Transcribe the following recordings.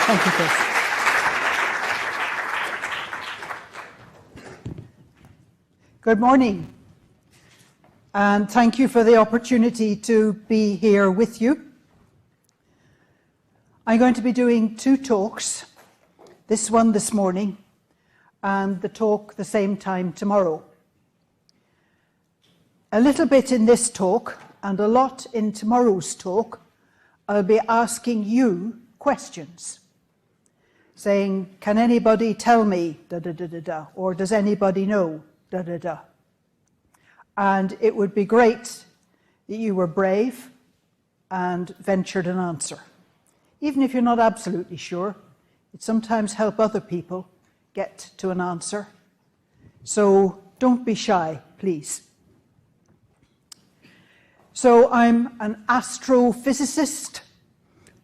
Thank you, Chris. Good morning, and thank you for the opportunity to be here with you. I'm going to be doing two talks, this one this morning, and the talk the same time tomorrow. A little bit in this talk, and a lot in tomorrow's talk, I'll be asking you questions, saying, can anybody tell me, da-da-da-da-da, or does anybody know, da-da-da. And it would be great that you were brave and ventured an answer. Even if you're not absolutely sure, it sometimes helps other people get to an answer. So don't be shy, please. So I'm an astrophysicist,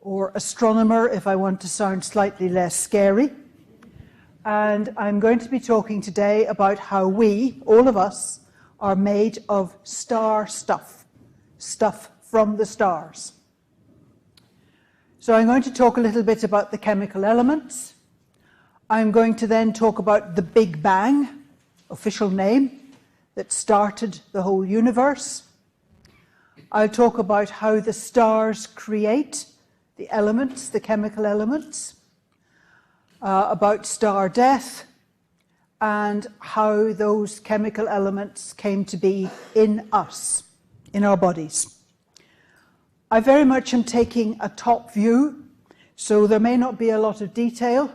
or astronomer if I want to sound slightly less scary. And I'm going to be talking today about how we, all of us, are made of star stuff from the stars. So I'm going to talk a little bit about the chemical elements. I'm going to then talk about the Big Bang, official name, that started the whole universe. I'll talk about how the stars create the elements, the chemical elements, about star death, and how those chemical elements came to be in us, in our bodies. I very much am taking a top view, so there may not be a lot of detail.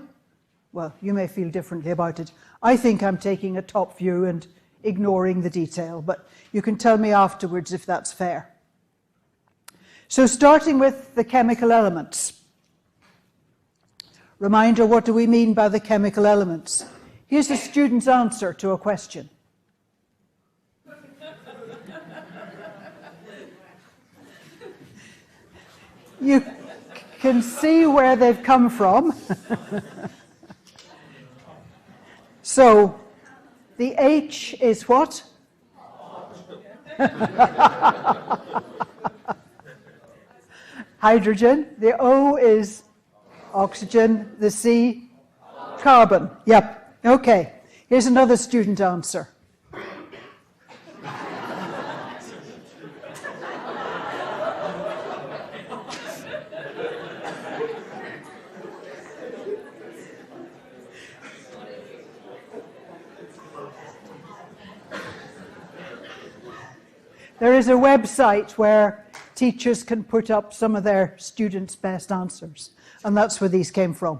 Well, you may feel differently about it. I think I'm taking a top view and ignoring the detail, but you can tell me afterwards if that's fair. So starting with the chemical elements. Reminder, what do we mean by the chemical elements? Here's a student's answer to a question. You can see where they've come from. So, the H is what? Hydrogen. The O is oxygen. The C, carbon. Yep. Okay. Here's another student answer. There is a website where teachers can put up some of their students' best answers, and that's where these came from.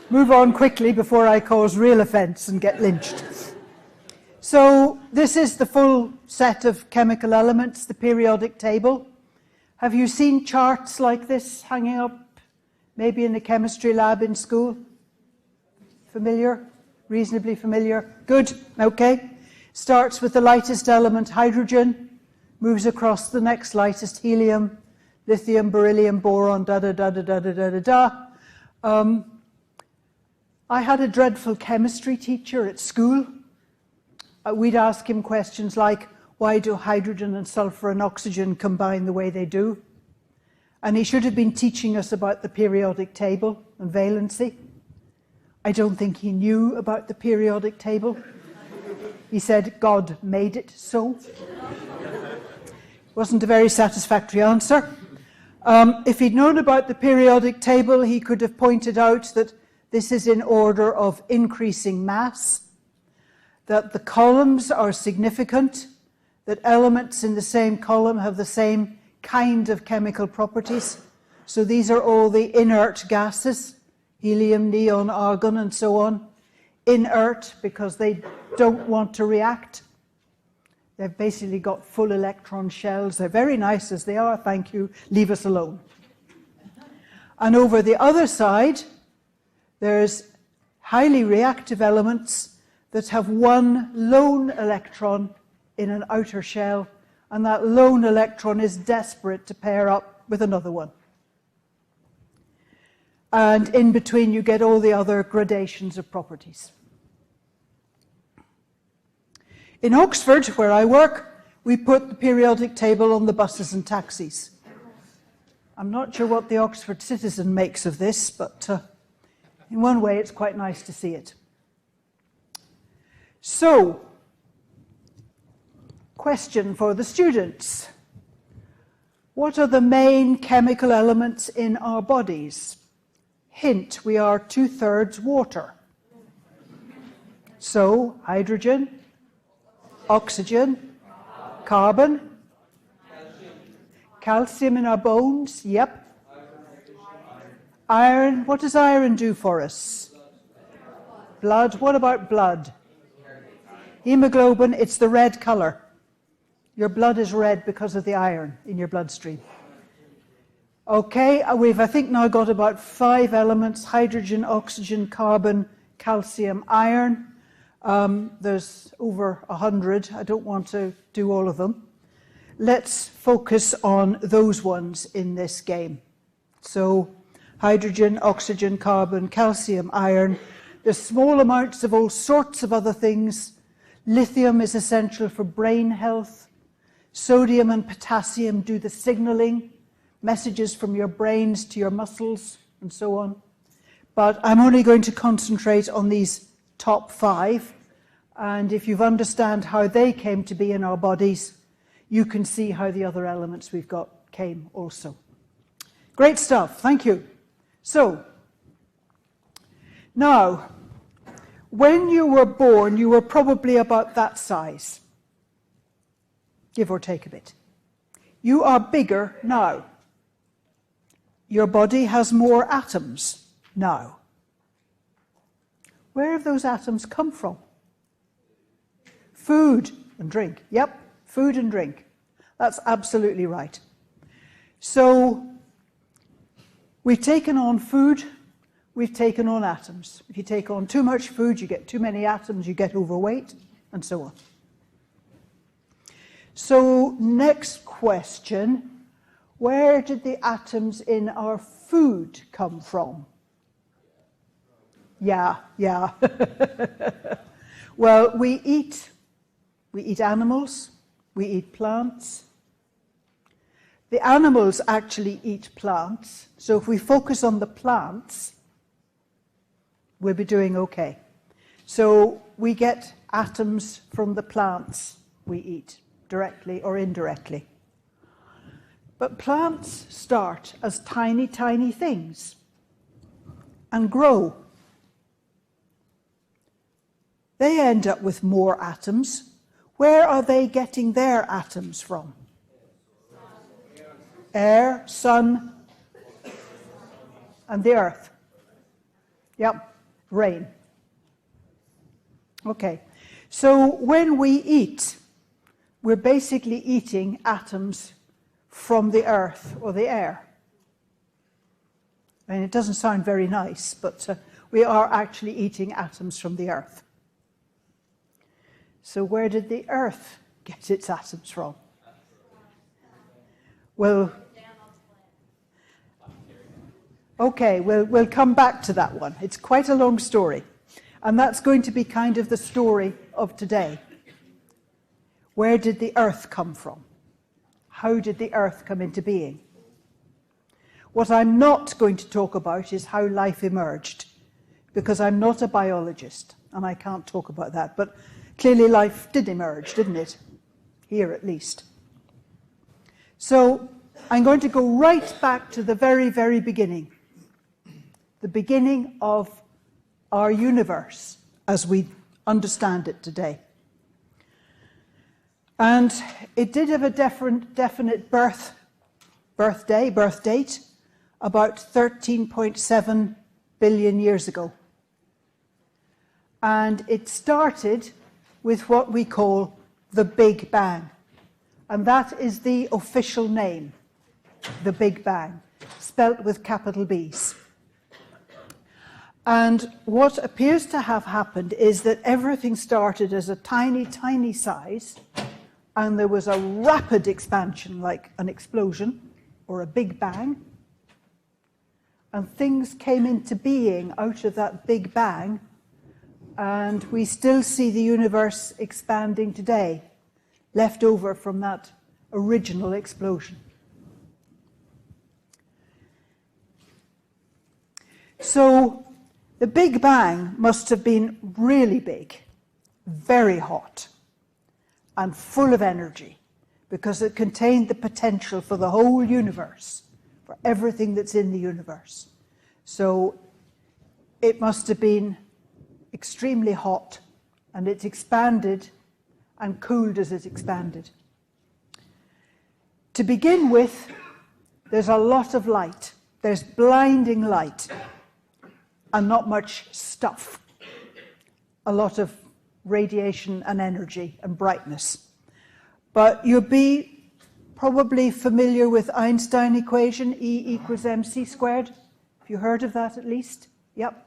Move on quickly before I cause real offence and get lynched. So this is the full set of chemical elements, the periodic table. Have you seen charts like this hanging up, maybe in the chemistry lab in school? Familiar? Reasonably familiar? Good, okay. Starts with the lightest element, hydrogen, moves across the next lightest, helium, lithium, beryllium, boron, da-da-da-da-da-da-da-da. I had a dreadful chemistry teacher at school. We'd ask him questions like, why do hydrogen and sulphur and oxygen combine the way they do? And he should have been teaching us about the periodic table and valency. I don't think he knew about the periodic table. He said, God made it so. Wasn't a very satisfactory answer. If he'd known about the periodic table, he could have pointed out that this is in order of increasing mass, that the columns are significant, that elements in the same column have the same kind of chemical properties. So these are all the inert gases, helium, neon, argon, and so on. Inert because they don't want to react. They've basically got full electron shells. They're very nice as they are, thank you, leave us alone. And over the other side, there's highly reactive elements that have one lone electron in an outer shell, and that lone electron is desperate to pair up with another one. And in between you get all the other gradations of properties. In Oxford, where I work, we put the periodic table on the buses and taxis. I'm not sure what the Oxford Citizen makes of this, but in one way it's quite nice to see it. So, question for the students. What are the main chemical elements in our bodies? Hint, we are 2/3 water. So, hydrogen, oxygen, carbon, calcium in our bones, yep. Iron, what does iron do for us? Blood, what about blood? Hemoglobin, it's the red colour. Your blood is red because of the iron in your bloodstream. Okay, we've, I think, now got about 5 elements: hydrogen, oxygen, carbon, calcium, iron. There's over 100. I don't want to do all of them. Let's focus on those ones in this game. So, hydrogen, oxygen, carbon, calcium, iron. There's small amounts of all sorts of other things. Lithium is essential for brain health. Sodium and potassium do the signaling, messages from your brains to your muscles, and so on. But I'm only going to concentrate on these top 5. And if you understand how they came to be in our bodies, you can see how the other elements we've got came also. Great stuff, thank you. So, now, when you were born, you were probably about that size, give or take a bit. You are bigger now. Your body has more atoms now. Where have those atoms come from? Food and drink. Yep, food and drink. That's absolutely right. So, we've taken on food, we've taken on atoms. If you take on too much food, you get too many atoms, you get overweight, and so on. So, next question, where did the atoms in our food come from? Yeah. Well, we eat animals, we eat plants. The animals actually eat plants, so if we focus on the plants, we'll be doing okay. So we get atoms from the plants we eat, directly or indirectly. But plants start as tiny, tiny things and grow. They end up with more atoms. Where are they getting their atoms from? Air, sun, and the earth. Yep, rain. Okay, so when we eat, we're basically eating atoms from the earth or the air. I mean, it doesn't sound very nice, but we are actually eating atoms from the earth. So where did the earth get its atoms from? Well, okay, we'll come back to that one. It's quite a long story. And that's going to be kind of the story of today. Where did the earth come from? How did the earth come into being? What I'm not going to talk about is how life emerged, because I'm not a biologist, and I can't talk about that. But clearly life did emerge, didn't it? Here at least. So I'm going to go right back to the very, very beginning. The beginning of our universe as we understand it today. And it did have a definite birth date, about 13.7 billion years ago. And it started with what we call the Big Bang. And that is the official name, the Big Bang, spelt with capital B's. And what appears to have happened is that everything started as a tiny, tiny size, and there was a rapid expansion, like an explosion or a Big Bang, and things came into being out of that Big Bang, and we still see the universe expanding today, left over from that original explosion. So the Big Bang must have been really big, very hot, and full of energy, because it contained the potential for the whole universe, for everything that's in the universe. So it must have been extremely hot, and it expanded and cooled as it expanded. To begin with, there's a lot of light. There's blinding light and not much stuff. A lot of radiation and energy and brightness. But you'll be probably familiar with Einstein equation, E equals mc squared. Have you heard of that at least? Yep.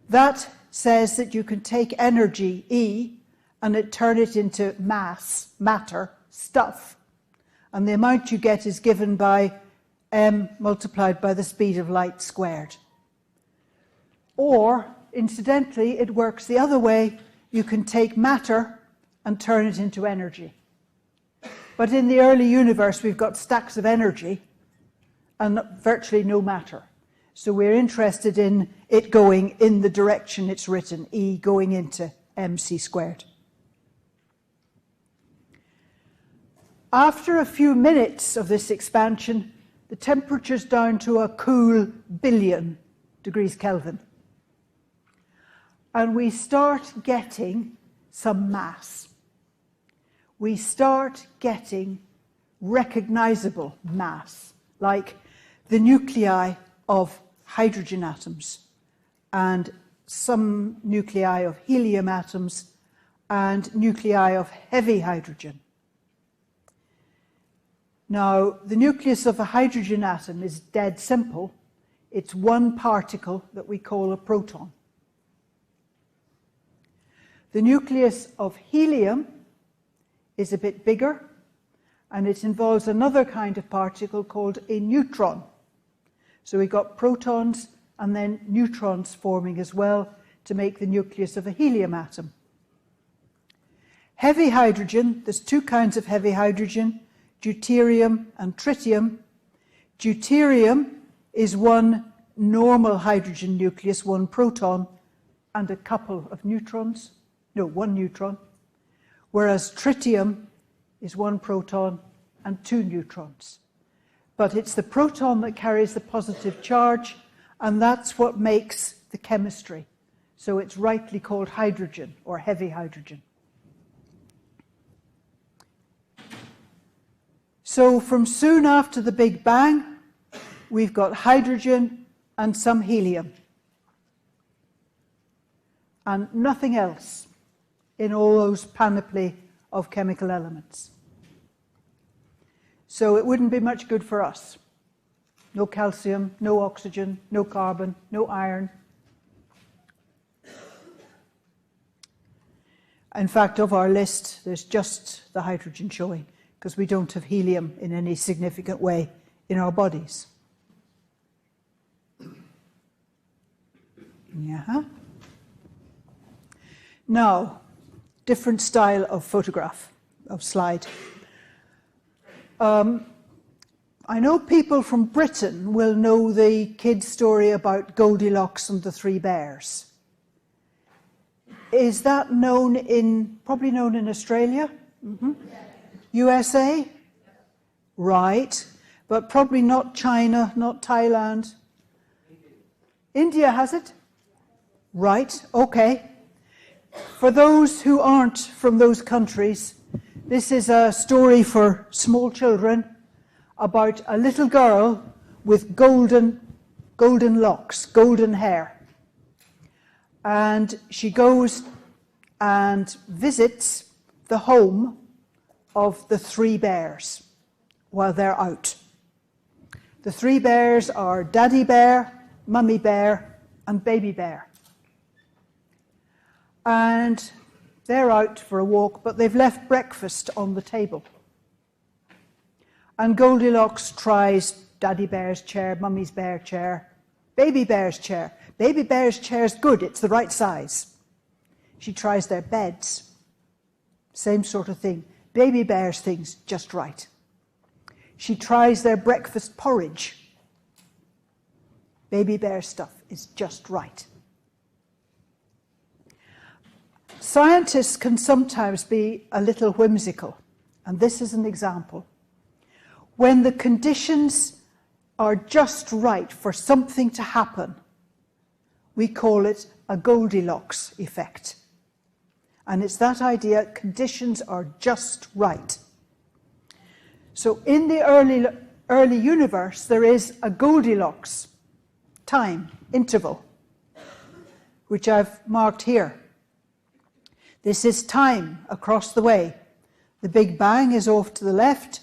That says that you can take energy, E, and turn it into mass, matter, stuff. And the amount you get is given by m multiplied by the speed of light squared. Or, incidentally, it works the other way. You can take matter and turn it into energy. But in the early universe, we've got stacks of energy and virtually no matter. So we're interested in it going in the direction it's written, E going into mc squared. After a few minutes of this expansion, the temperature's down to a cool billion degrees Kelvin. And we start getting some mass. We start getting recognizable mass, like the nuclei of hydrogen atoms and some nuclei of helium atoms and nuclei of heavy hydrogen. Now, the nucleus of a hydrogen atom is dead simple. It's one particle that we call a proton. The nucleus of helium is a bit bigger, and it involves another kind of particle called a neutron. So we've got protons and then neutrons forming as well to make the nucleus of a helium atom. Heavy hydrogen, there's two kinds of heavy hydrogen, deuterium and tritium. Deuterium is one normal hydrogen nucleus, one proton, and a couple of neutrons. No, one neutron. Whereas tritium is one proton and two neutrons. But it's the proton that carries the positive charge, and that's what makes the chemistry. So it's rightly called hydrogen, or heavy hydrogen. So from soon after the Big Bang, we've got hydrogen and some helium. And nothing else in all those panoply of chemical elements. So it wouldn't be much good for us. No calcium, no oxygen, no carbon, no iron. In fact, of our list, there's just the hydrogen showing, because we don't have helium in any significant way in our bodies. Yeah. Now, different style of photograph, of slide. I know people from Britain will know the kid's story about Goldilocks and the Three Bears. Is that probably known in Australia? Mm-hmm. USA? Right, but probably not China, not Thailand. India has it? Right, okay. For those who aren't from those countries, this is a story for small children about a little girl with golden locks, golden hair. And she goes and visits the home of the three bears while they're out. The three bears are Daddy Bear, Mummy Bear, and Baby Bear. And they're out for a walk, but they've left breakfast on the table. And Goldilocks tries Daddy Bear's chair, Mummy's Bear chair, Baby Bear's chair. Baby Bear's chair's good, it's the right size. She tries their beds. Same sort of thing. Baby Bear's thing's just right. She tries their breakfast porridge. Baby bear stuff is just right. Scientists can sometimes be a little whimsical, and this is an example. When the conditions are just right for something to happen, we call it a Goldilocks effect. And it's that idea, conditions are just right. So in the early universe, there is a Goldilocks time interval, which I've marked here. This is time across the way. The Big Bang is off to the left.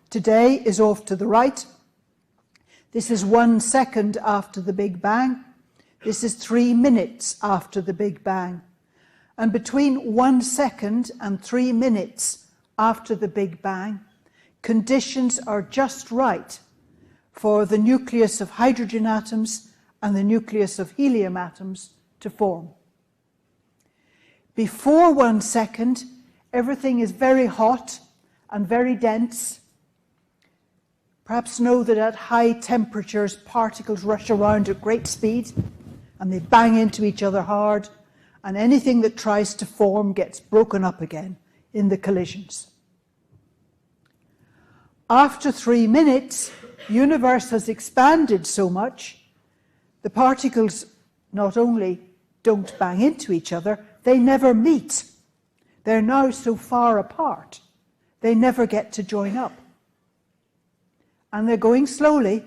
Today is off to the right. This is 1 second after the Big Bang. This is 3 minutes after the Big Bang. And between 1 second and 3 minutes after the Big Bang, conditions are just right for the nucleus of hydrogen atoms and the nucleus of helium atoms to form. Before 1 second, everything is very hot and very dense. Perhaps know that at high temperatures, particles rush around at great speed and they bang into each other hard, and anything that tries to form gets broken up again in the collisions. After 3 minutes, the universe has expanded so much, the particles not only don't bang into each other, they never meet. They're now so far apart, they never get to join up. And they're going slowly,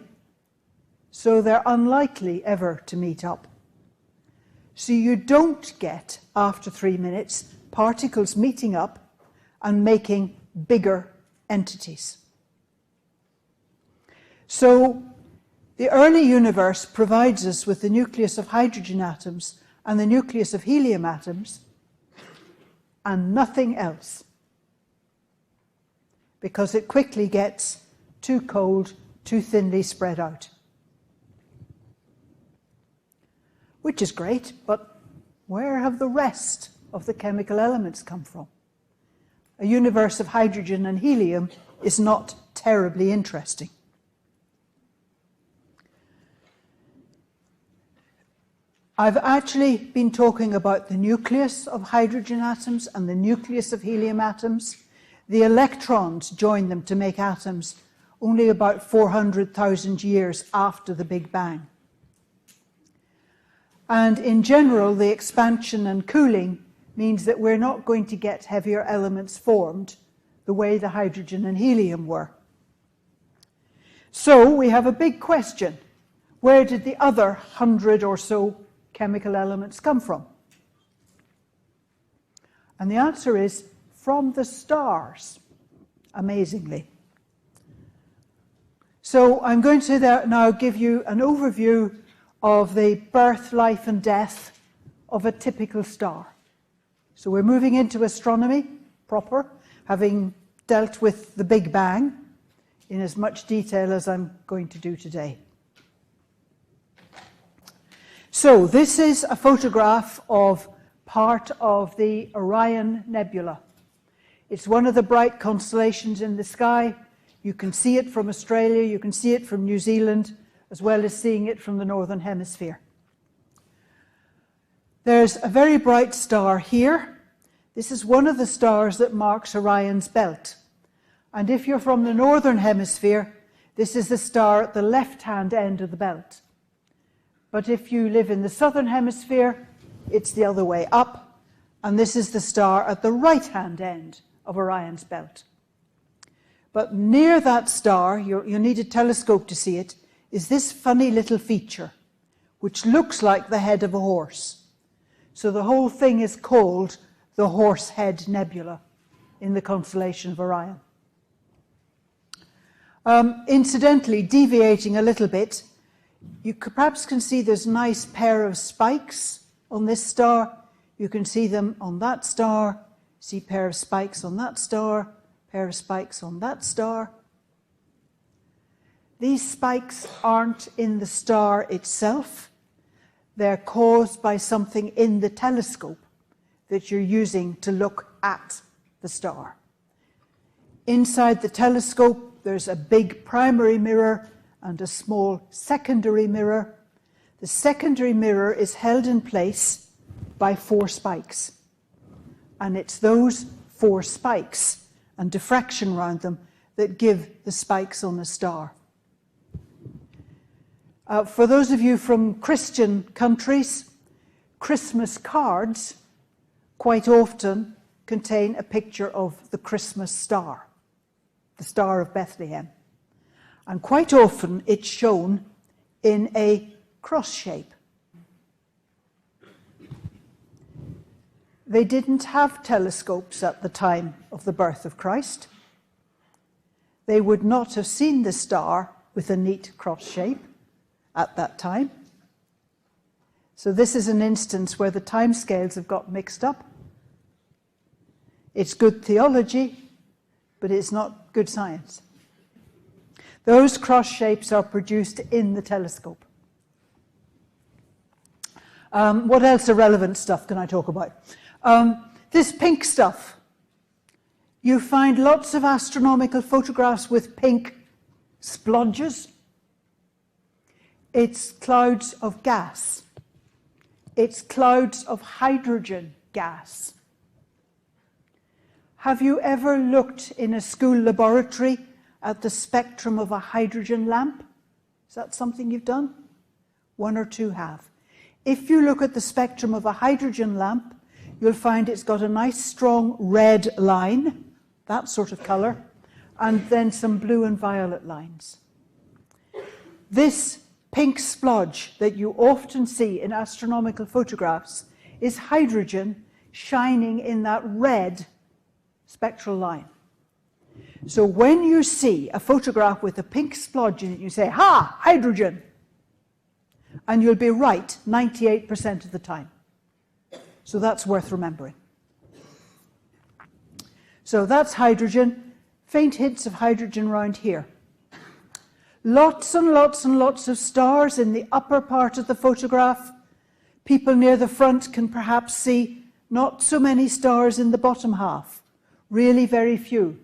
so they're unlikely ever to meet up. So you don't get, after 3 minutes, particles meeting up and making bigger entities. So the early universe provides us with the nucleus of hydrogen atoms and the nucleus of helium atoms, and nothing else, because it quickly gets too cold, too thinly spread out. Which is great, but where have the rest of the chemical elements come from? A universe of hydrogen and helium is not terribly interesting. I've actually been talking about the nucleus of hydrogen atoms and the nucleus of helium atoms. The electrons join them to make atoms only about 400,000 years after the Big Bang. And in general, the expansion and cooling means that we're not going to get heavier elements formed the way the hydrogen and helium were. So we have a big question. Where did the other 100 or so chemical elements come from? And the answer is from the stars, amazingly. So I'm going to now give you an overview of the birth, life and death of a typical star. So we're moving into astronomy proper, having dealt with the Big Bang in as much detail as I'm going to do today. So this is a photograph of part of the Orion Nebula. It's one of the bright constellations in the sky. You can see it from Australia, you can see it from New Zealand, as well as seeing it from the Northern Hemisphere. There's a very bright star here. This is one of the stars that marks Orion's belt. And if you're from the Northern Hemisphere, this is the star at the left-hand end of the belt. But if you live in the Southern Hemisphere, it's the other way up, and this is the star at the right-hand end of Orion's belt. But near that star, you need a telescope to see it, is this funny little feature, which looks like the head of a horse. So the whole thing is called the Horsehead Nebula in the constellation of Orion. Incidentally, deviating a little bit, you perhaps can see there's a nice pair of spikes on this star. You can see them on that star, see a pair of spikes on that star, pair of spikes on that star. These spikes aren't in the star itself. They're caused by something in the telescope that you're using to look at the star. Inside the telescope, there's a big primary mirror, and a small secondary mirror. The secondary mirror is held in place by 4 spikes. And it's those 4 spikes and diffraction around them that give the spikes on a star. For those of you from Christian countries, Christmas cards quite often contain a picture of the Christmas star, the Star of Bethlehem. And quite often it's shown in a cross shape. They didn't have telescopes at the time of the birth of Christ. They would not have seen the star with a neat cross shape at that time. So this is an instance where the timescales have got mixed up. It's good theology, but it's not good science. Those cross shapes are produced in the telescope. What else irrelevant stuff can I talk about? This pink stuff. You find lots of astronomical photographs with pink splodges. It's clouds of gas. It's clouds of hydrogen gas. Have you ever looked in a school laboratory at the spectrum of a hydrogen lamp? Is that something you've done? 1 or 2 have. If you look at the spectrum of a hydrogen lamp, you'll find it's got a nice strong red line, that sort of colour, and then some blue and violet lines. This pink splodge that you often see in astronomical photographs is hydrogen shining in that red spectral line. So when you see a photograph with a pink splodge in it, you say, "Ha, hydrogen!" And you'll be right 98% of the time. So that's worth remembering. So that's hydrogen. Faint hints of hydrogen around here. Lots and lots and lots of stars in the upper part of the photograph. People near the front can perhaps see not so many stars in the bottom half. Really very few.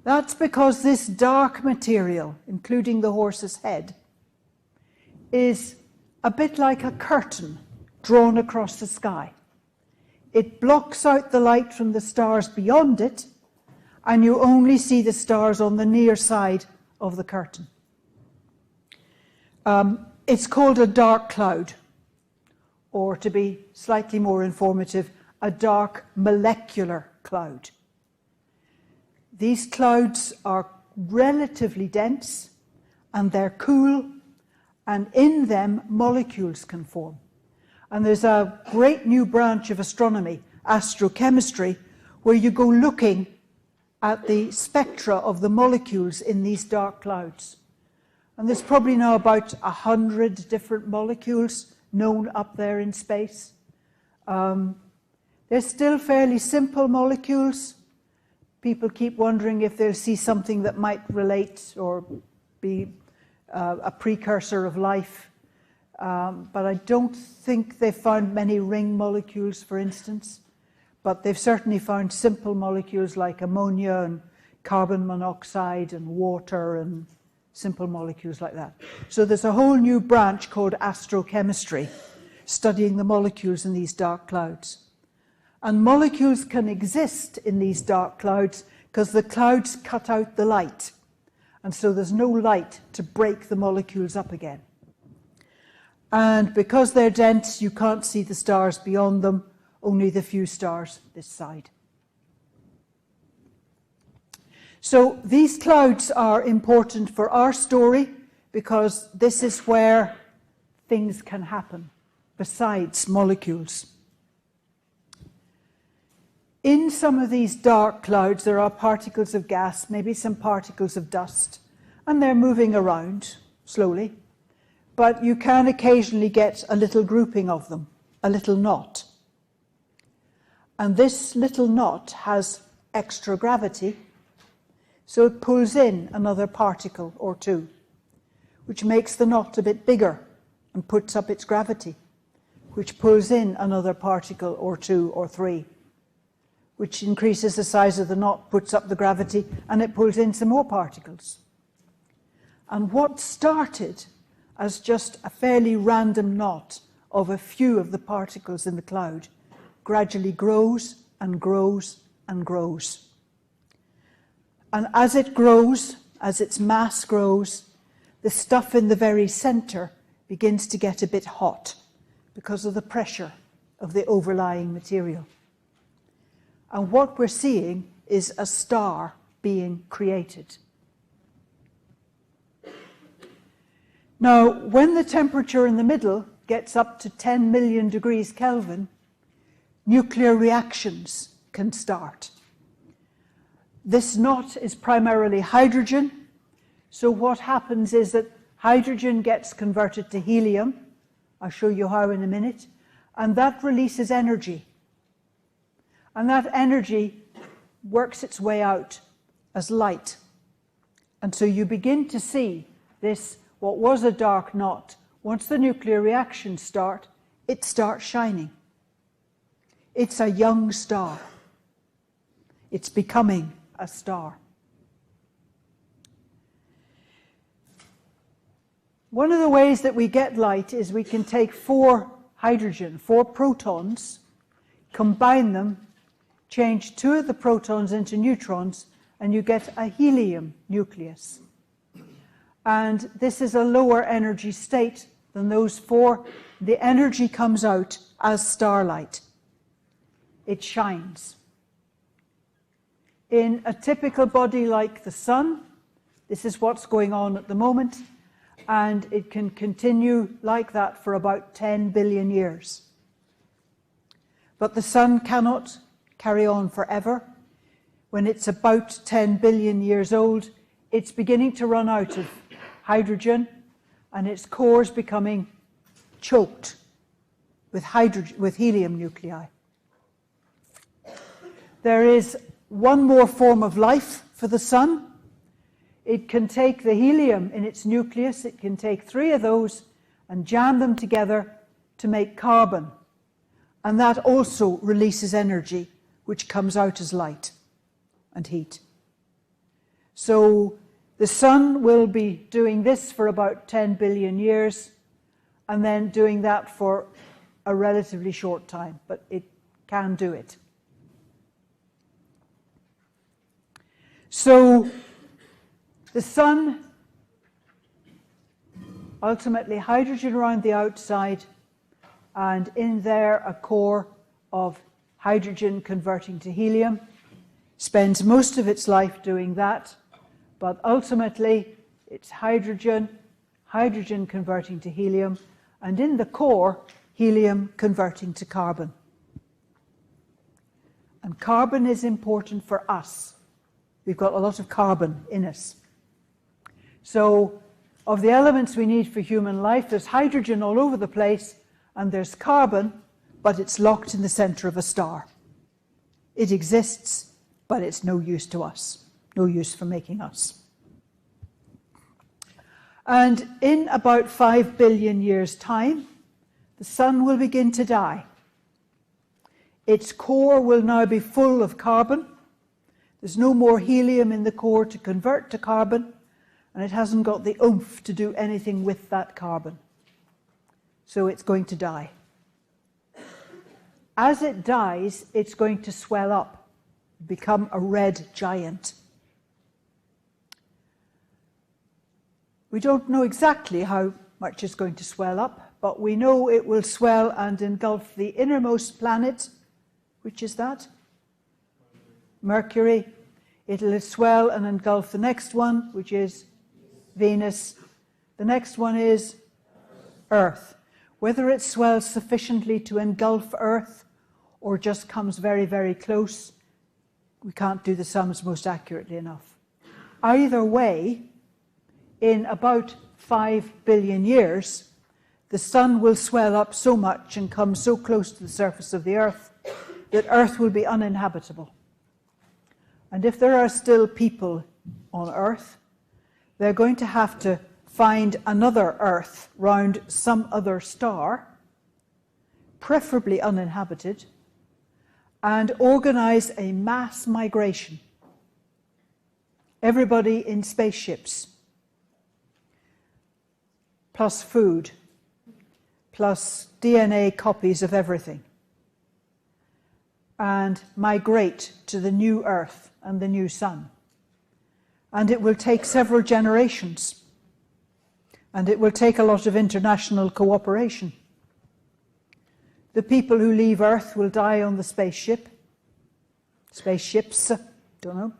That's because this dark material, including the horse's head, is a bit like a curtain drawn across the sky. It blocks out the light from the stars beyond it, and you only see the stars on the near side of the curtain. It's called a dark cloud, or to be slightly more informative, a dark molecular cloud. These clouds are relatively dense, and they're cool, and in them molecules can form. And there's a great new branch of astronomy, astrochemistry, where you go looking at the spectra of the molecules in these dark clouds. And there's probably now about 100 different molecules known up there in space. They're still fairly simple molecules. People keep wondering if they'll see something that might relate or be a precursor of life. But I don't think they've found many ring molecules, for instance. But they've certainly found simple molecules like ammonia and carbon monoxide and water and simple molecules like that. So there's a whole new branch called astrochemistry, studying the molecules in these dark clouds. And molecules can exist in these dark clouds because the clouds cut out the light. And so there's no light to break the molecules up again. And because they're dense, you can't see the stars beyond them, only the few stars this side. So these clouds are important for our story because this is where things can happen besides molecules. In some of these dark clouds, there are particles of gas, maybe some particles of dust, and they're moving around slowly. But you can occasionally get a little grouping of them, a little knot. And this little knot has extra gravity, so it pulls in another particle or two, which makes the knot a bit bigger and puts up its gravity, which pulls in another particle or 2 or 3, which increases the size of the knot, puts up the gravity, and it pulls in some more particles. And what started as just a fairly random knot of a few of the particles in the cloud gradually grows and grows and grows. And as it grows, as its mass grows, the stuff in the very center begins to get a bit hot because of the pressure of the overlying material. And what we're seeing is a star being created. Now, when the temperature in the middle gets up to 10 million degrees Kelvin, nuclear reactions can start. This knot is primarily hydrogen. So what happens is that hydrogen gets converted to helium. I'll show you how in a minute. And that releases energy. And that energy works its way out as light. And so you begin to see this, what was a dark knot, once the nuclear reactions start, it starts shining. It's a young star. It's becoming a star. One of the ways that we get light is we can take 4 protons, combine them, change 2 of the protons into neutrons, and you get a helium nucleus. And this is a lower energy state than those 4. The energy comes out as starlight. It shines. In a typical body like the Sun, this is what's going on at the moment, and it can continue like that for about 10 billion years. But the Sun cannot carry on forever. When it's about 10 billion years old, it's beginning to run out of hydrogen, and its core is becoming choked with helium nuclei. There is one more form of life for the Sun. It can take the helium in its nucleus, it can take 3 of those and jam them together to make carbon. And that also releases energy, which comes out as light and heat. So the Sun will be doing this for about 10 billion years, and then doing that for a relatively short time, but it can do it. So the Sun, ultimately hydrogen around the outside, and in there a core of hydrogen converting to helium, spends most of its life doing that, but ultimately it's hydrogen converting to helium, and in the core, helium converting to carbon. And carbon is important for us. We've got a lot of carbon in us. So, of the elements we need for human life, there's hydrogen all over the place, and there's carbon, but it's locked in the center of a star. It exists, but it's no use to us, no use for making us. And in about 5 billion years' time, the Sun will begin to die. Its core will now be full of carbon. There's no more helium in the core to convert to carbon, and it hasn't got the oomph to do anything with that carbon. So it's going to die. As it dies, it's going to swell up, become a red giant. We don't know exactly how much it's going to swell up, but we know it will swell and engulf the innermost planet. Which is that? Mercury. It'll swell and engulf the next one, which is Venus. The next one is Earth. Whether it swells sufficiently to engulf Earth or just comes very, very close, we can't do the sums most accurately enough. Either way, in about 5 billion years, the Sun will swell up so much and come so close to the surface of the Earth that Earth will be uninhabitable. And if there are still people on Earth, they're going to have to find another Earth round some other star, preferably uninhabited, and organize a mass migration. Everybody in spaceships. plus food, plus DNA copies of everything, and migrate to the new Earth and the new Sun. And it will take several generations, and it will take a lot of international cooperation. The people who leave Earth will die on the spaceships, don't know.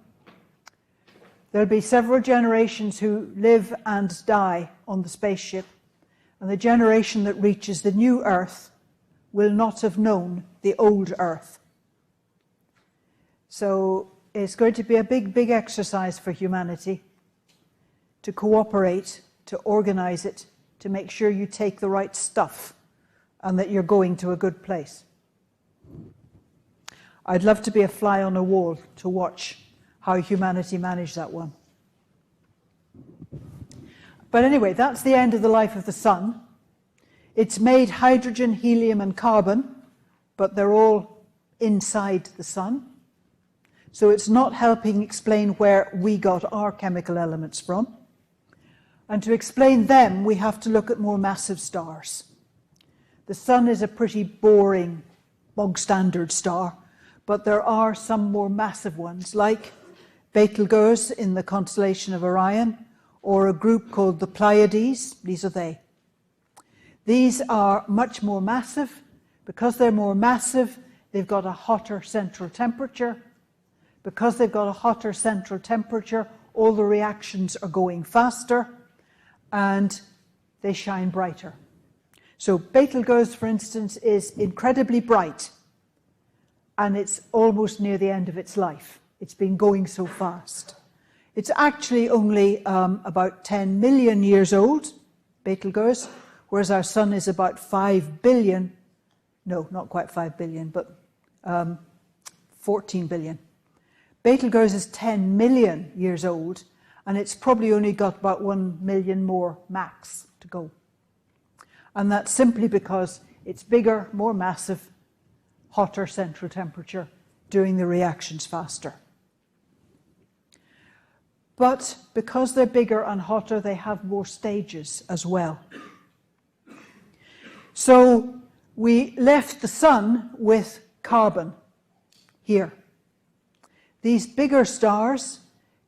There'll be several generations who live and die on the spaceship, and the generation that reaches the new Earth will not have known the old Earth. So it's going to be a big, big exercise for humanity to cooperate, to organize it, to make sure you take the right stuff and that you're going to a good place. I'd love to be a fly on a wall to watch how humanity managed that one. But anyway, that's the end of the life of the Sun. It's made hydrogen, helium, and carbon, but they're all inside the Sun. So it's not helping explain where we got our chemical elements from. And to explain them, we have to look at more massive stars. The Sun is a pretty boring, bog-standard star, but there are some more massive ones, like Betelgeuse in the constellation of Orion, or a group called the Pleiades. These are they. These are much more massive. Because they're more massive, they've got a hotter central temperature. Because they've got a hotter central temperature, all the reactions are going faster and they shine brighter. So Betelgeuse, for instance, is incredibly bright and it's almost near the end of its life. It's been going so fast. It's actually only about 10 million years old, Betelgeuse, whereas our Sun is about 5 billion, no, not quite 5 billion, but 14 billion. Betelgeuse is 10 million years old, and it's probably only got about 1 million more max to go. And that's simply because it's bigger, more massive, hotter central temperature, doing the reactions faster. But because they're bigger and hotter, they have more stages as well. So we left the Sun with carbon here. These bigger stars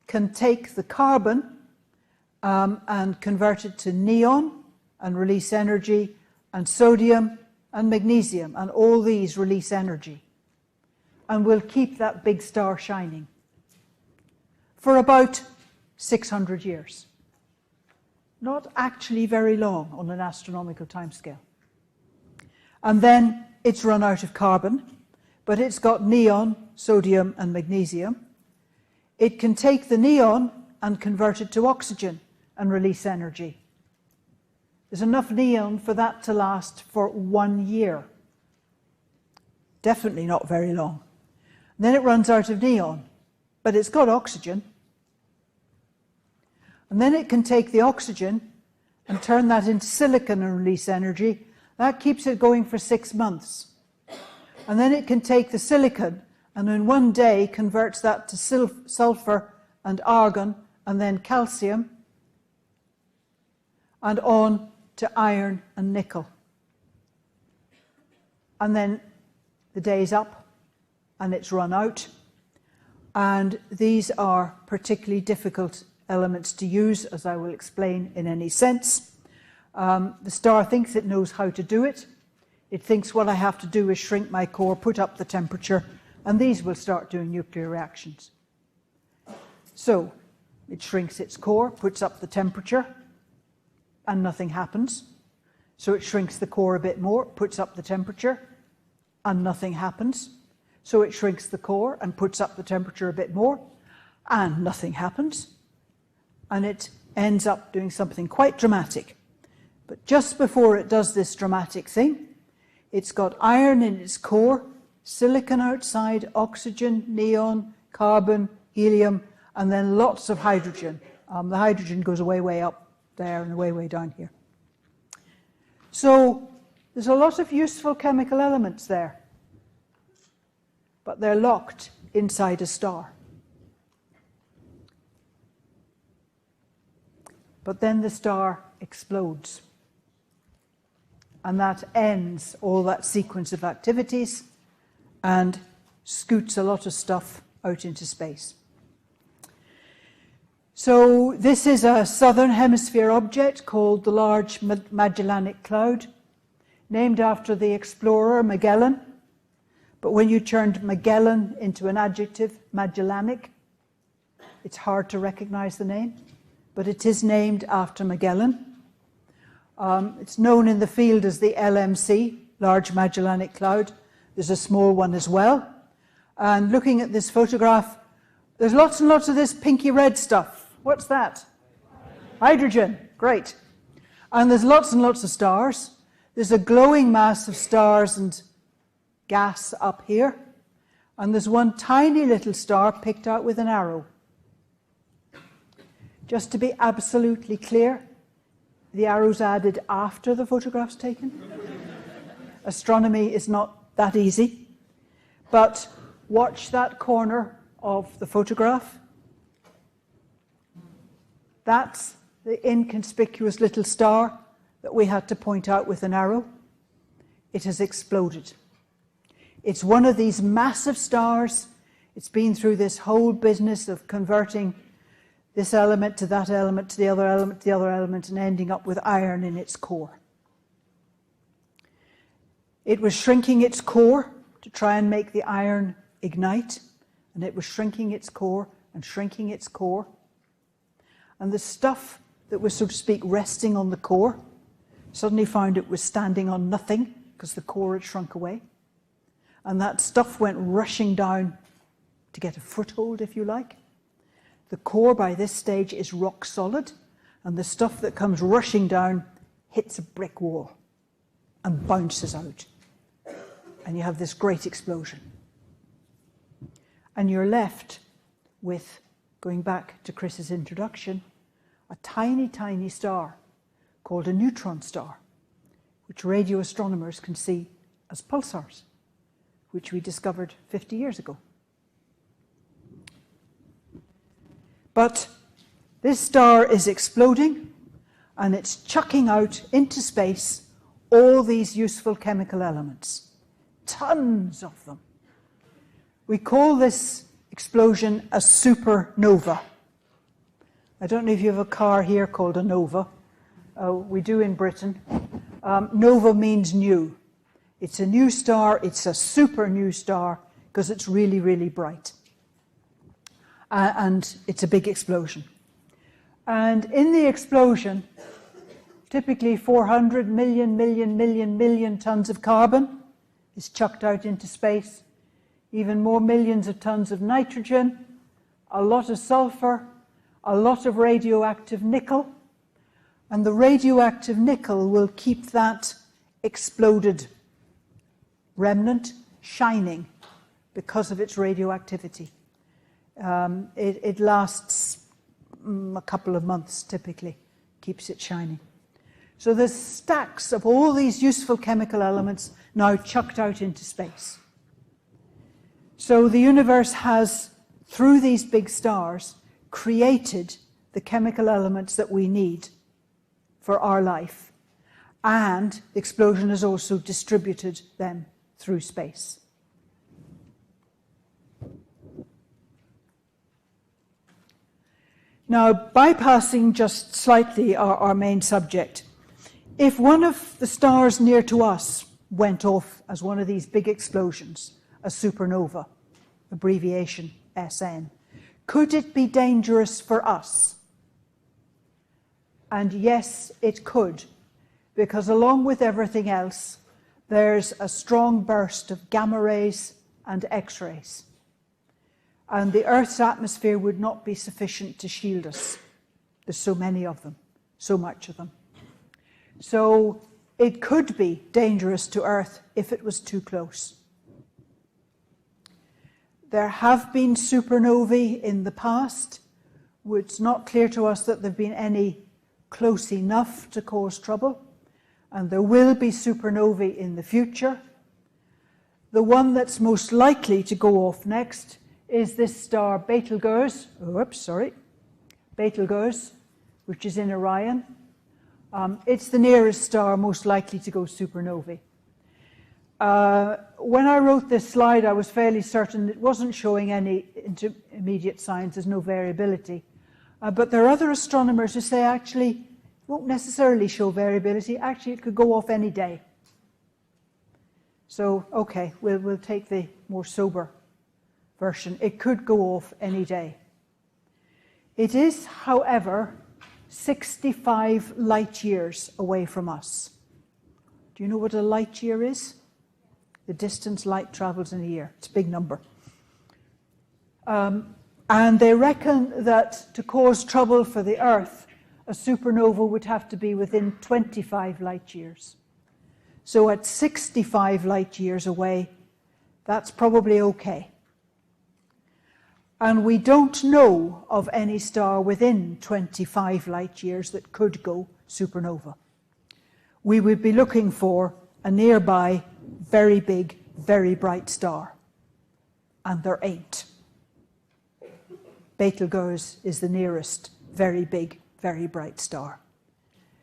can take the carbon and convert it to neon and release energy, and sodium and magnesium, and all these release energy. And will keep that big star shining for about 600 years. Not actually very long on an astronomical timescale. And then it's run out of carbon, but it's got neon, sodium, and magnesium. It can take the neon and convert it to oxygen and release energy. There's enough neon for that to last for 1 year. Definitely not very long. And then it runs out of neon, but it's got oxygen. And then it can take the oxygen and turn that into silicon and release energy. That keeps it going for 6 months. And then it can take the silicon and in 1 day converts that to sulphur and argan and then calcium and on to iron and nickel. And then the day's up and it's run out. And these are particularly difficult elements to use, as I will explain in any sense. The star thinks it knows how to do it. It thinks what I have to do is shrink my core, put up the temperature, and these will start doing nuclear reactions. So it shrinks its core, puts up the temperature, and nothing happens. So it shrinks the core a bit more, puts up the temperature, and nothing happens. So it shrinks the core and puts up the temperature a bit more, and nothing happens. And it ends up doing something quite dramatic. But just before it does this dramatic thing, it's got iron in its core, silicon outside, oxygen, neon, carbon, helium, and then lots of hydrogen. The hydrogen goes way up there and way down here. So there's a lot of useful chemical elements there, but they're locked inside a star. But then the star explodes. and that ends all that sequence of activities and scoots a lot of stuff out into space. So this is a southern hemisphere object called the Large Magellanic Cloud, named after the explorer Magellan. But when you turned Magellan into an adjective, Magellanic, it's hard to recognize the name, but it is named after Magellan. It's known in the field as the LMC, Large Magellanic Cloud. There's a small one as well. And looking at this photograph, there's lots and lots of this pinky red stuff. What's that? Hydrogen. Great. And there's lots and lots of stars. There's a glowing mass of stars and gas up here. And there's one tiny little star picked out with an arrow. Just to be absolutely clear, the arrow's added after the photograph's taken. Astronomy is not that easy. But watch that corner of the photograph. That's the inconspicuous little star that we had to point out with an arrow. It has exploded. It's one of these massive stars. It's been through this whole business of converting this element to that element to the other element to the other element and ending up with iron in its core. It was shrinking its core to try and make the iron ignite, and it was shrinking its core and shrinking its core. And the stuff that was, so to speak, resting on the core suddenly found it was standing on nothing because the core had shrunk away. And that stuff went rushing down to get a foothold, if you like. The core by this stage is rock solid, and the stuff that comes rushing down hits a brick wall and bounces out. And you have this great explosion. And you're left with, going back to Chris's introduction, a tiny, tiny star called a neutron star, which radio astronomers can see as pulsars, which we discovered 50 years ago. But this star is exploding, and it's chucking out into space all these useful chemical elements, tons of them. We call this explosion a supernova. I don't know if you have a car here called a Nova. We do in Britain. Nova means new. It's a new star. It's a super new star because it's really, really bright. And it's a big explosion. And in the explosion, typically 400 million tons of carbon is chucked out into space. Even more millions of tons of nitrogen, a lot of sulphur, a lot of radioactive nickel, and the radioactive nickel will keep that exploded remnant shining because of its radioactivity. It lasts a couple of months typically, keeps it shining. So there's stacks of all these useful chemical elements now chucked out into space. So the universe has, through these big stars, created the chemical elements that we need for our life, and the explosion has also distributed them through space. Now, bypassing just slightly our main subject, if one of the stars near to us went off as one of these big explosions, a supernova, abbreviation SN, could it be dangerous for us? And yes, it could, because along with everything else, there's a strong burst of gamma rays and X-rays. And the Earth's atmosphere would not be sufficient to shield us. There's so many of them, so much of them. So it could be dangerous to Earth if it was too close. There have been supernovae in the past. It's not clear to us that there have been any close enough to cause trouble. And there will be supernovae in the future. The one that's most likely to go off next is this star Betelgeuse, Betelgeuse, which is in Orion. It's the nearest star most likely to go supernovae. When I wrote this slide, I was fairly certain it wasn't showing any intermediate signs. There's no variability. But there are other astronomers who say actually it won't necessarily show variability. Actually, it could go off any day. So, okay, we'll take the more sober version. It could go off any day. It is, however, 65 light years away from us. Do you know what a light year is? The distance light travels in a year. It's a big number. And they reckon that to cause trouble for the Earth, a supernova would have to be within 25 light years. So at 65 light years away, that's probably okay. And we don't know of any star within 25 light years that could go supernova. We would be looking for a nearby, very big, very bright star. And there ain't. Betelgeuse is the nearest very big, very bright star.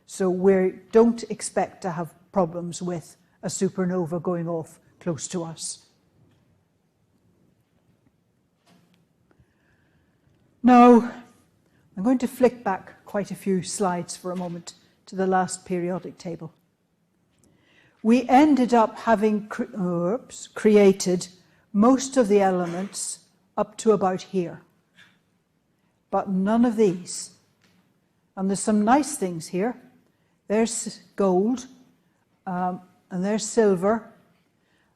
So we don't expect to have problems with a supernova going off close to us. Now, I'm going to flick back quite a few slides for a moment to the last periodic table. We ended up having created most of the elements up to about here, but none of these. And there's some nice things here. There's gold, and there's silver,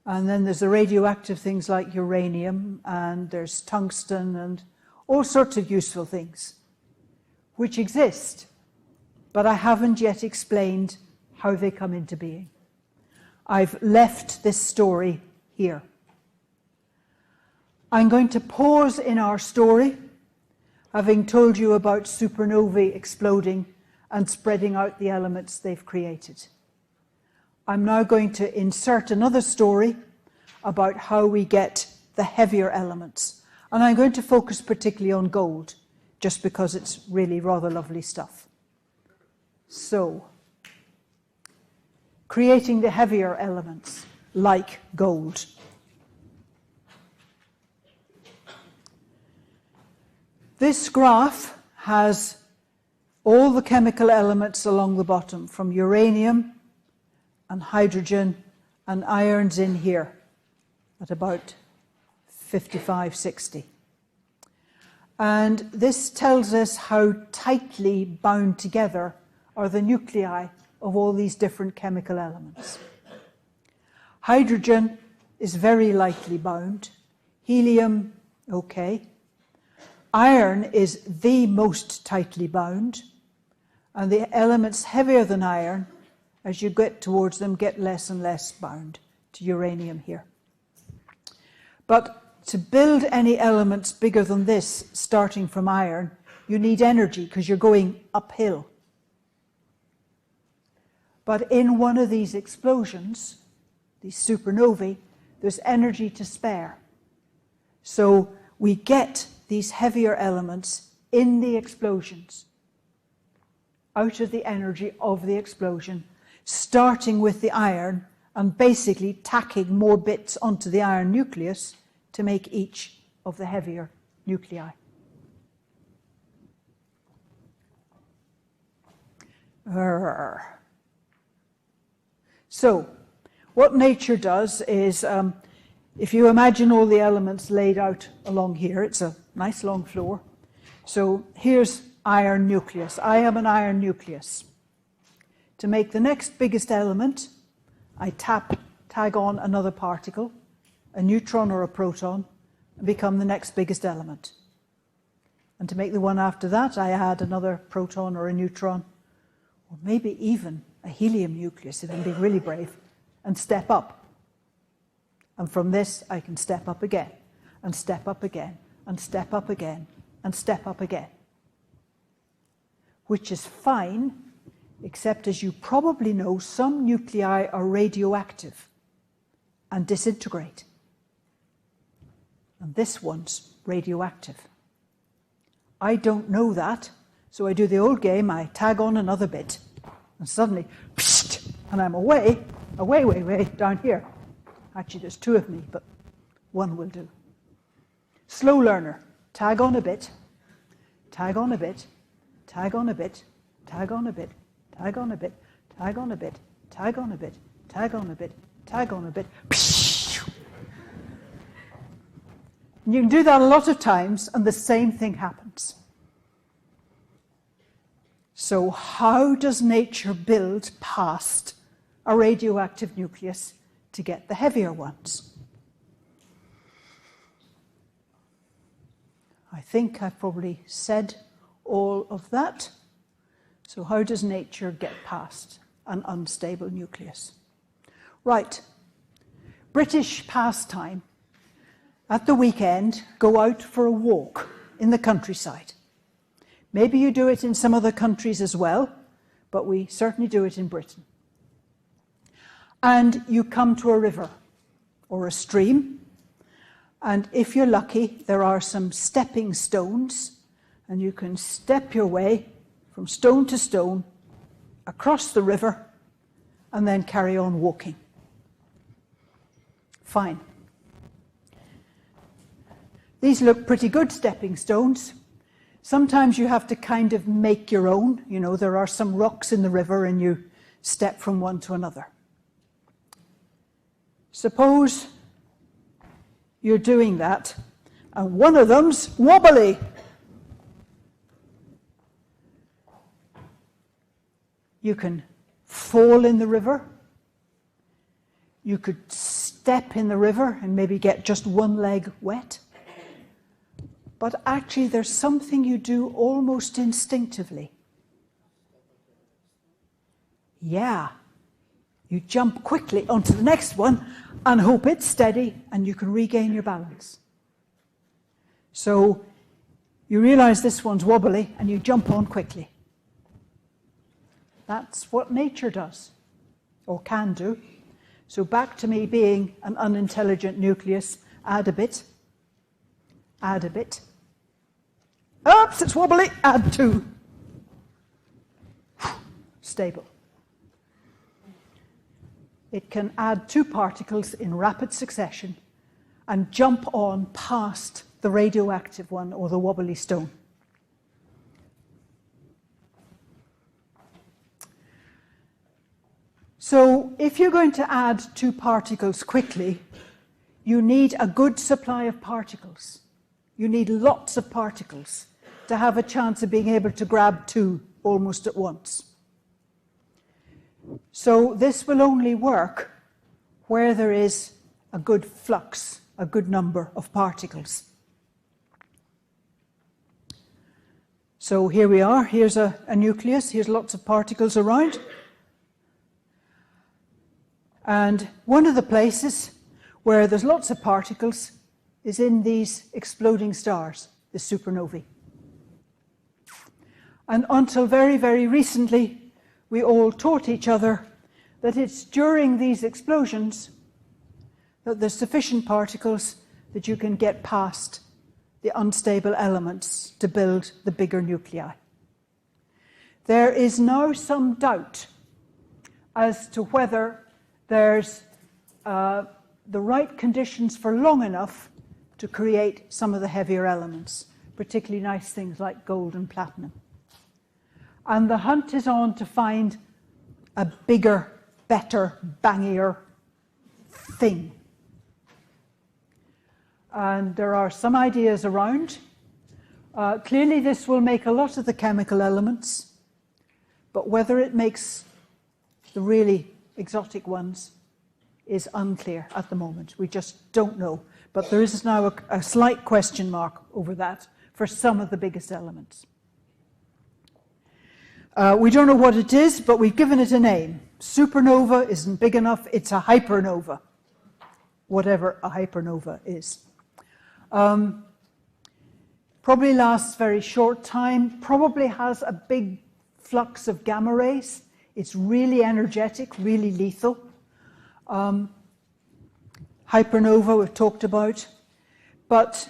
and then there's the radioactive things like uranium, and there's tungsten, and all sorts of useful things which exist, but I haven't yet explained how they come into being. I've left this story here. I'm going to pause in our story, having told you about supernovae exploding and spreading out the elements they've created. I'm now going to insert another story about how we get the heavier elements. And I'm going to focus particularly on gold, just because it's really rather lovely stuff. So, creating the heavier elements, like gold. This graph has all the chemical elements along the bottom, from uranium and hydrogen and iron's in here at about 55, 60. And this tells us how tightly bound together are the nuclei of all these different chemical elements. Hydrogen is very lightly bound. Helium, okay. Iron is the most tightly bound. And the elements heavier than iron, as you get towards them, get less and less bound to uranium here. But to build any elements bigger than this, starting from iron, you need energy because you're going uphill. But in one of these explosions, these supernovae, there's energy to spare. So we get these heavier elements in the explosions, out of the energy of the explosion, starting with the iron and basically tacking more bits onto the iron nucleus to make each of the heavier nuclei. So, what nature does is, if you imagine all the elements laid out along here, it's a nice long floor. So here's iron nucleus. I am an iron nucleus. To make the next biggest element, I tag on another particle, a neutron or a proton, and become the next biggest element. And to make the one after that, I add another proton or a neutron, or maybe even a helium nucleus if I'm being really brave, and step up. And from this, I can step up again, and step up again, and step up again, and step up again. Which is fine, except as you probably know, some nuclei are radioactive and disintegrate. And this one's radioactive. I don't know that, so I do the old game, I tag on another bit, and suddenly, psst, and I'm way down here. Actually, there's two of me, but one will do. Slow learner, tag on a bit, tag on a bit, tag on a bit, tag on a bit, tag on a bit, tag on a bit, tag on a bit, tag on a bit, tag on a bit. And you can do that a lot of times, and the same thing happens. So how does nature build past a radioactive nucleus to get the heavier ones? I think I've probably said all of that. So how does nature get past an unstable nucleus? Right. British pastime. At the weekend, go out for a walk in the countryside. Maybe you do it in some other countries as well, but we certainly do it in Britain. And you come to a river or a stream, and if you're lucky, there are some stepping stones, and you can step your way from stone to stone across the river and then carry on walking. Fine. These look pretty good, stepping stones. Sometimes you have to kind of make your own. You know, there are some rocks in the river and you step from one to another. Suppose you're doing that and one of them's wobbly. You can fall in the river. You could step in the river and maybe get just one leg wet. But actually, there's something you do almost instinctively. Yeah. You jump quickly onto the next one and hope it's steady and you can regain your balance. So you realize this one's wobbly and you jump on quickly. That's what nature does, or can do. So back to me being an unintelligent nucleus, add a bit, add a bit. Oops, it's wobbly, add two. Stable. It can add two particles in rapid succession and jump on past the radioactive one or the wobbly stone. So if you're going to add two particles quickly, you need a good supply of particles. You need lots of particles to have a chance of being able to grab two almost at once. So this will only work where there is a good flux, a good number of particles. So here we are, here's a nucleus, here's lots of particles around. And one of the places where there's lots of particles is in these exploding stars, the supernovae. And until very, very recently, we all taught each other that it's during these explosions that there's sufficient particles that you can get past the unstable elements to build the bigger nuclei. There is now some doubt as to whether there's the right conditions for long enough to create some of the heavier elements, particularly nice things like gold and platinum. And the hunt is on to find a bigger, better, bangier thing. And there are some ideas around. Clearly this will make a lot of the chemical elements, but whether it makes the really exotic ones is unclear at the moment. We just don't know. But there is now a slight question mark over that for some of the biggest elements. We don't know what it is, but we've given it a name. Supernova isn't big enough, it's a hypernova, whatever a hypernova is. Probably lasts very short time, probably has a big flux of gamma rays. It's really energetic, really lethal. Hypernova we've talked about. But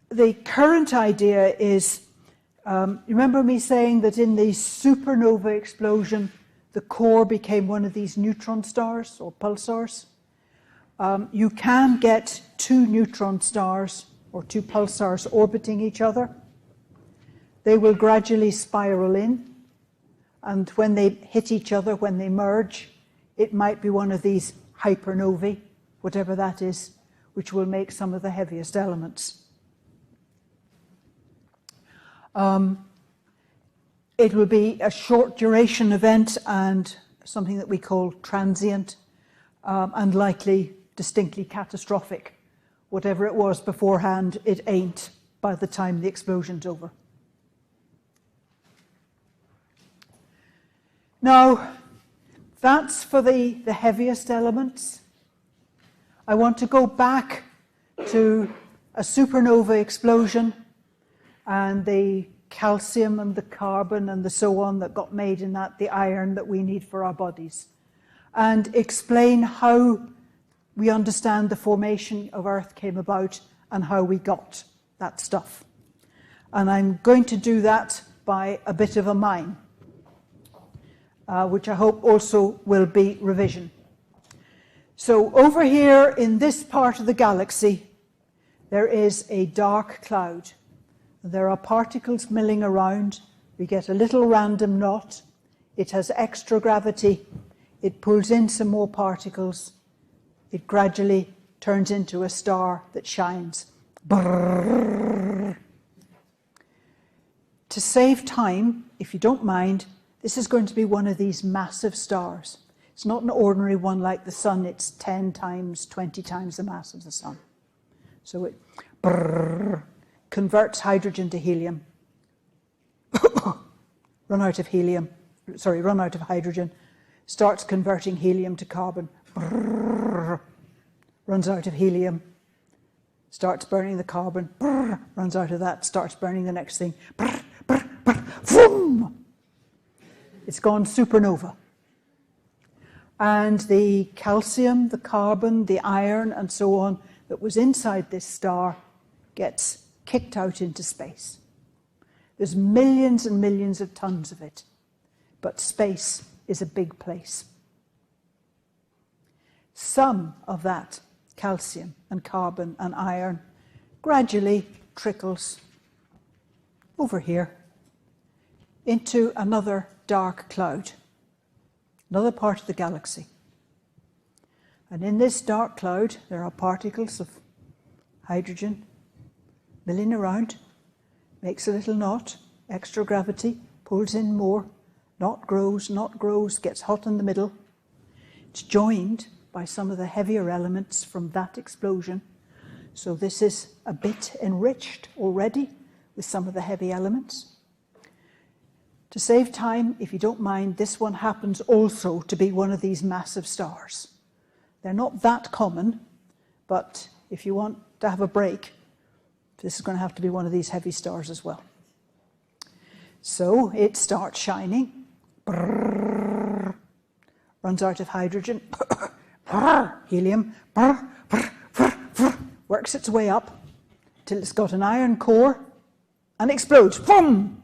the current idea is, remember me saying that in the supernova explosion, the core became one of these neutron stars or pulsars. You can get two neutron stars or two pulsars orbiting each other. They will gradually spiral in, and when they hit each other, when they merge, it might be one of these hypernovae, whatever that is, which will make some of the heaviest elements. It will be a short duration event and something that we call transient, and likely distinctly catastrophic. Whatever it was beforehand, it ain't by the time the explosion's over. Now, that's for the heaviest elements. I want to go back to a supernova explosion and the calcium and the carbon and the so on that got made in that, the iron that we need for our bodies, and explain how we understand the formation of Earth came about and how we got that stuff. And I'm going to do that by a bit of a mime, which I hope also will be revision. So over here in this part of the galaxy, there is a dark cloud. There are particles milling around. We get a little random knot. It has extra gravity. It pulls in some more particles. It gradually turns into a star that shines. Brrr. To save time, if you don't mind, this is going to be one of these massive stars. It's not an ordinary one like the sun. It's 10 times, 20 times the mass of the sun. So it converts hydrogen to helium. Run out of hydrogen. Starts converting helium to carbon. Runs out of helium. Starts burning the carbon. Runs out of that. Starts burning the next thing. Vroom! It's gone supernova. And the calcium, the carbon, the iron, and so on that was inside this star gets kicked out into space. There's millions and millions of tons of it, but space is a big place. Some of that calcium and carbon and iron gradually trickles over here into another dark cloud, another part of the galaxy. And in this dark cloud, there are particles of hydrogen milling around, makes a little knot, extra gravity, pulls in more, knot grows, gets hot in the middle. It's joined by some of the heavier elements from that explosion. So this is a bit enriched already with some of the heavy elements. To save time, if you don't mind, this one happens also to be one of these massive stars. They're not that common, but if you want to have a break, this is going to have to be one of these heavy stars as well. So it starts shining, brrr, runs out of hydrogen, brrr, helium, brrr, brrr, brrr, brrr, works its way up till it's got an iron core and explodes. Boom!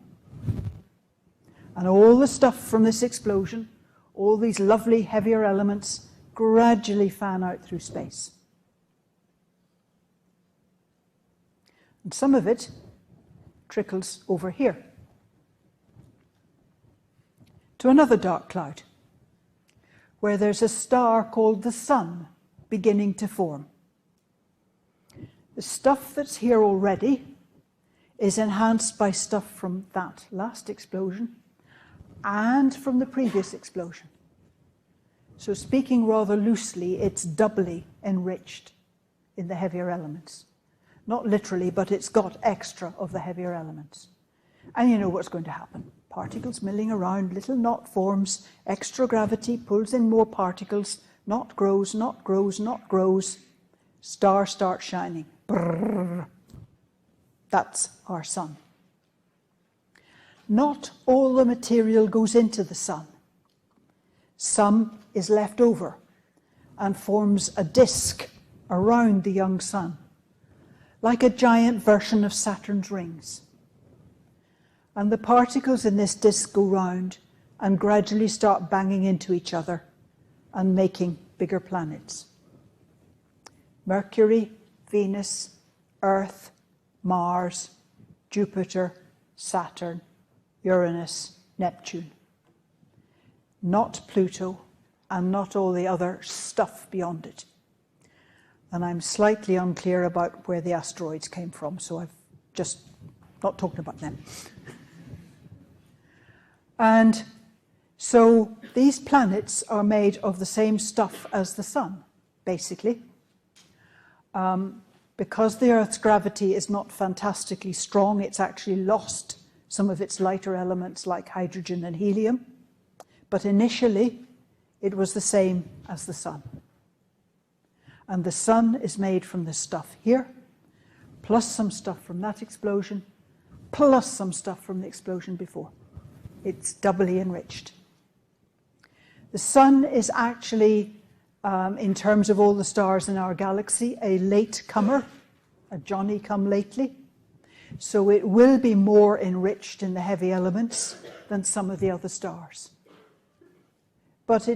And all the stuff from this explosion, all these lovely heavier elements, gradually fan out through space. And some of it trickles over here to another dark cloud, where there's a star called the Sun beginning to form. The stuff that's here already is enhanced by stuff from that last explosion and from the previous explosion. So speaking rather loosely, it's doubly enriched in the heavier elements. Not literally, but it's got extra of the heavier elements. And you know what's going to happen. Particles milling around, little knot forms, extra gravity pulls in more particles, knot grows, star starts shining. Brrr. That's our sun. Not all the material goes into the sun. Some is left over and forms a disk around the young sun, like a giant version of Saturn's rings. And the particles in this disk go round and gradually start banging into each other and making bigger planets. Mercury, Venus, Earth, Mars, Jupiter, Saturn, Uranus, Neptune. Not Pluto, and not all the other stuff beyond it. And I'm slightly unclear about where the asteroids came from, so I've just not talking about them. And so these planets are made of the same stuff as the Sun, basically. Because the Earth's gravity is not fantastically strong, it's actually lost some of its lighter elements like hydrogen and helium. But initially, it was the same as the Sun. And the Sun is made from this stuff here, plus some stuff from that explosion, plus some stuff from the explosion before. It's doubly enriched. The Sun is actually, in terms of all the stars in our galaxy, a late comer, a Johnny come lately. So it will be more enriched in the heavy elements than some of the other stars. But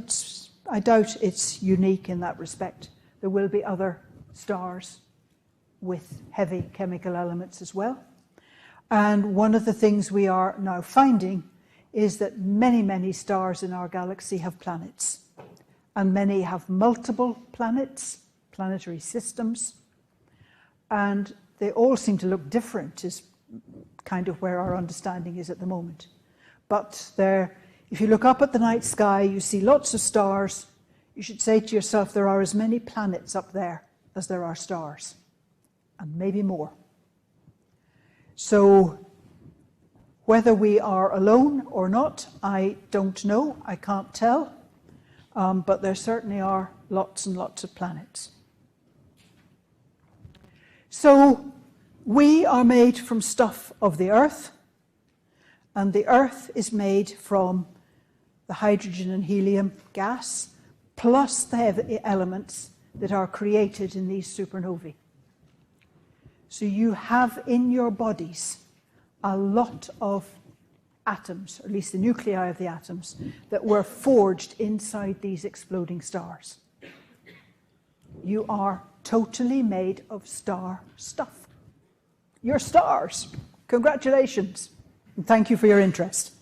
I doubt it's unique in that respect. There will be other stars with heavy chemical elements as well. And one of the things we are now finding is that many, many stars in our galaxy have planets. And many have multiple planets, planetary systems. And they all seem to look different, is kind of where our understanding is at the moment. But if you look up at the night sky, you see lots of stars. You should say to yourself, there are as many planets up there as there are stars, and maybe more. So whether we are alone or not, I don't know. I can't tell. But there certainly are lots and lots of planets. So we are made from stuff of the Earth, and the Earth is made from the hydrogen and helium gas, plus the heavy elements that are created in these supernovae. So you have in your bodies a lot of atoms, or at least the nuclei of the atoms, that were forged inside these exploding stars. You are totally made of star stuff. You're stars. Congratulations. And thank you for your interest.